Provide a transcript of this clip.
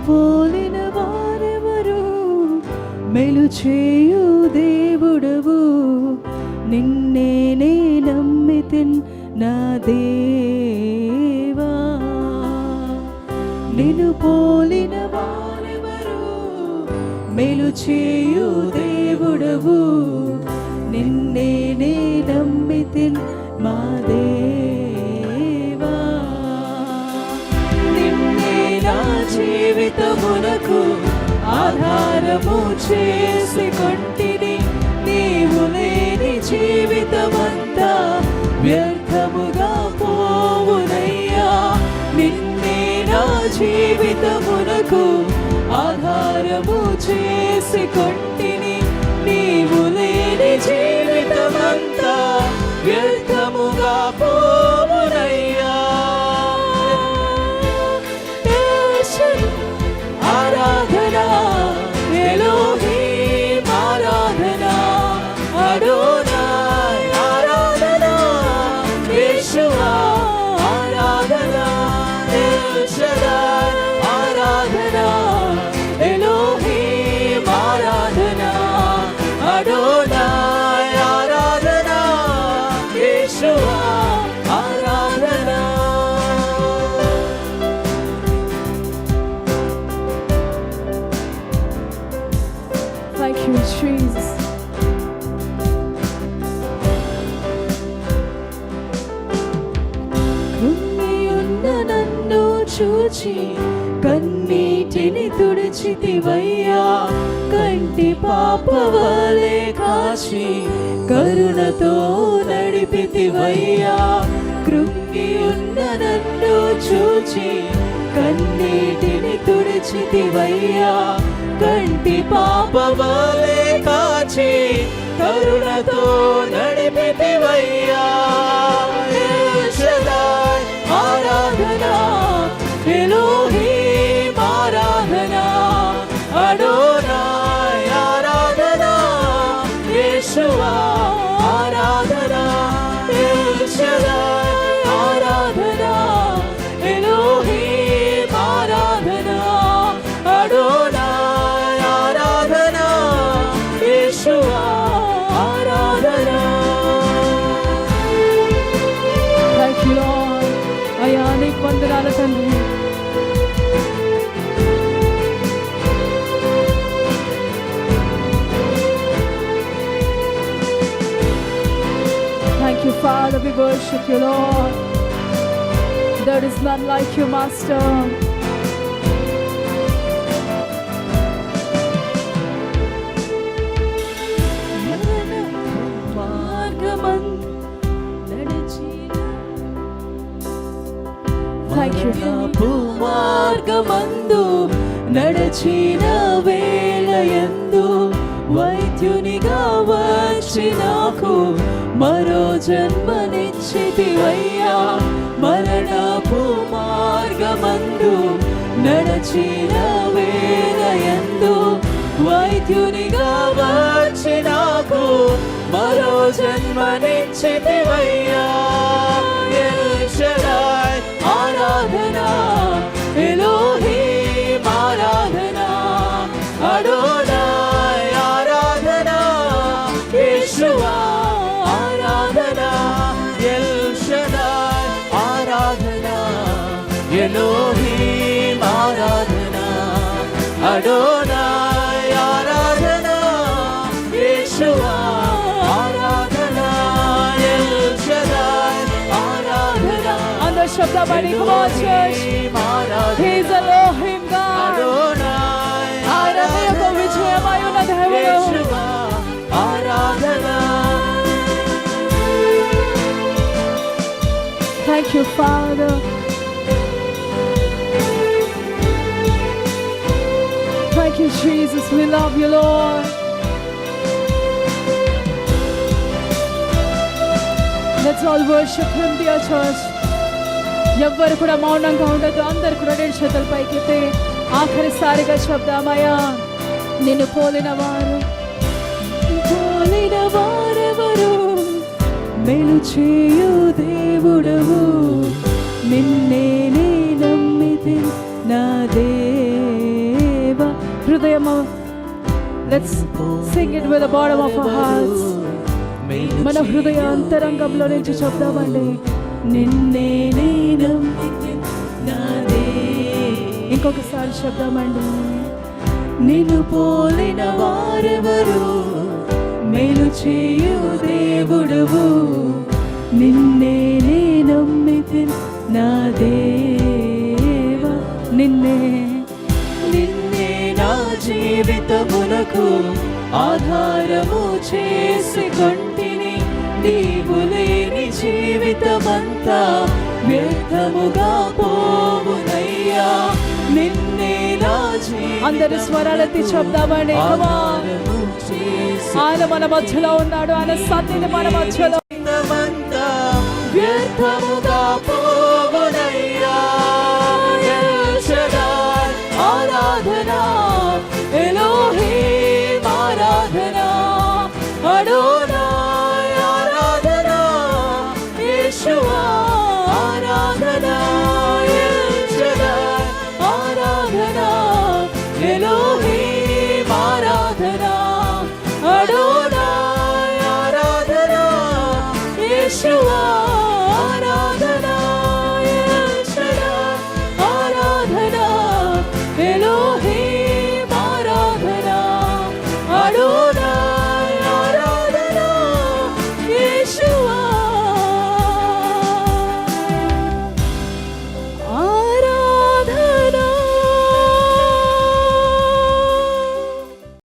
పోలిన వారెవరు, మేలు చేయు దేవుడవు, నిన్నే నే నమ్మితిన్ నా దేవా. నిన్ను పోలిన వారెవరు, మేలు చేయు దేవుడవు, నిన్నే నే నమ్మితిన్ మా దేవా. నిన్నే నా జీవితమునకు ఆధారము చేసుకొంటిని, నీవు లేని జీవితమంతా వ్యర్థముగా పోవునయ్యా. నిన్నే నా జీవితమునకు ఆధారము చేసుకొంటిని, నీవు లేని జీవితమంతా వ్యర్థముగా పోవునయ్యా. ఆరాధనా Elohim, Aradhana Adonai, Aradhana Yeshua, Aradhana L షదాయ్, Aradhana Elohim, Aradhana Adonai, Aradhana Yeshua, Aradhana. Thank you, Jesus. కృంగియున్న నన్ను చూచి కన్నీటిని తుడిచితివయ్యా, కంటి పాపవలే కాచి కరుణతో నడిపితివయ్యా. కృంగియున్న నన్ను చూచి కన్నీటిని తుడిచితివయ్యా, కంటి పాపవలే కాచి కరుణతో నడిపితివయ్యా. L షదాయ్, Aradhana Elohim, Aradhana Adonai, Aradhana Yeshua, Aradhana L షదాయ్, Aradhana Elohim, Aradhana Adonai, Aradhana Yeshua, Aradhana. Thank you lord. అయ్యా నీకు వందనాలు తండ్రి. Thank you, Father. We worship you, Lord. There is none like you, Master. Thank you, మార్గమందు నడచిన వేళయందు వైద్యునిగా వచ్చి నాకు మరో జన్మనిచ్చితివయ్యా. మరణపు మార్గమందు నడచిన వేళయందు వైద్యునిగా వచ్చి నాకు మరో జన్మనిచ్చితివయ్యా. ఎల్ షదాయ్, ఆరాధనా ఎలోహీం, ఆరాధనా అడోనాయ్, ఆరాధనా యేషువా, ఆరాధనా ఎల్ షదాయ్, ఆరాధనా ఎలోహీం, ఆరాధనా అడోనాయ్, ఆరాధనా యేషువా, ఆరాధనా ఎల్ షదాయ్, ఆరాధనా. అందరూ శబ్దపడి come on church. He is Elohim God. ఆరాధన యొక్క విజయమై ఉన్న దేవుడు. ఆరాధనా. Thank you, Father. Thank you, Jesus. We love you, Lord. Let's all worship Him, dear church. ఎవ్వరు కూడా మౌనంగా ఉండదు. అందరు కూడా రెండు చేతుల పైకెత్తి ఆఖరిసారిగా చెప్దామయ్యా. నిన్ను పోలిన వారెవరు, మేలు చేయు దేవుడవు, నిన్నే నే నమ్మితిన్ నా దేవా. Let's sing it with the bottom of our hearts. మన హృదయ అంతరంగంలో నుంచి చెప్దామండి. నిన్నే నేను నాదే. ఇంకొకసారి చెప్దామండి. నిన్ను పోలిన వారెవరు, మేలు చేయు దేవుడువు, నిన్నే నేను నమ్మితి నా దేవా. నిన్నే నా జీవితమునకు ఆధారము చేసుకొంటిని. నీవు లేని జీవితమంతా వ్యర్థముగా పోవునయ్యా. నిన్నే నా అందరి స్వరాలెత్తి చెప్దామని. ఆయన మన మధ్యలో ఉన్నాడు. ఆయన సన్నిధి మన మధ్యలో వ్యర్థముగా పోవునయ్యా. ఆరాధనా ఎలోహీం, ఆరాధనా అడోనాయ్, ఆరాధనా యేషువా, ఆరాధనా ఎల్షదాయ్, ఆరాధనా ఎలోహీం, ఆరాధనా అడోనాయ్, ఆరాధనా యేషువా.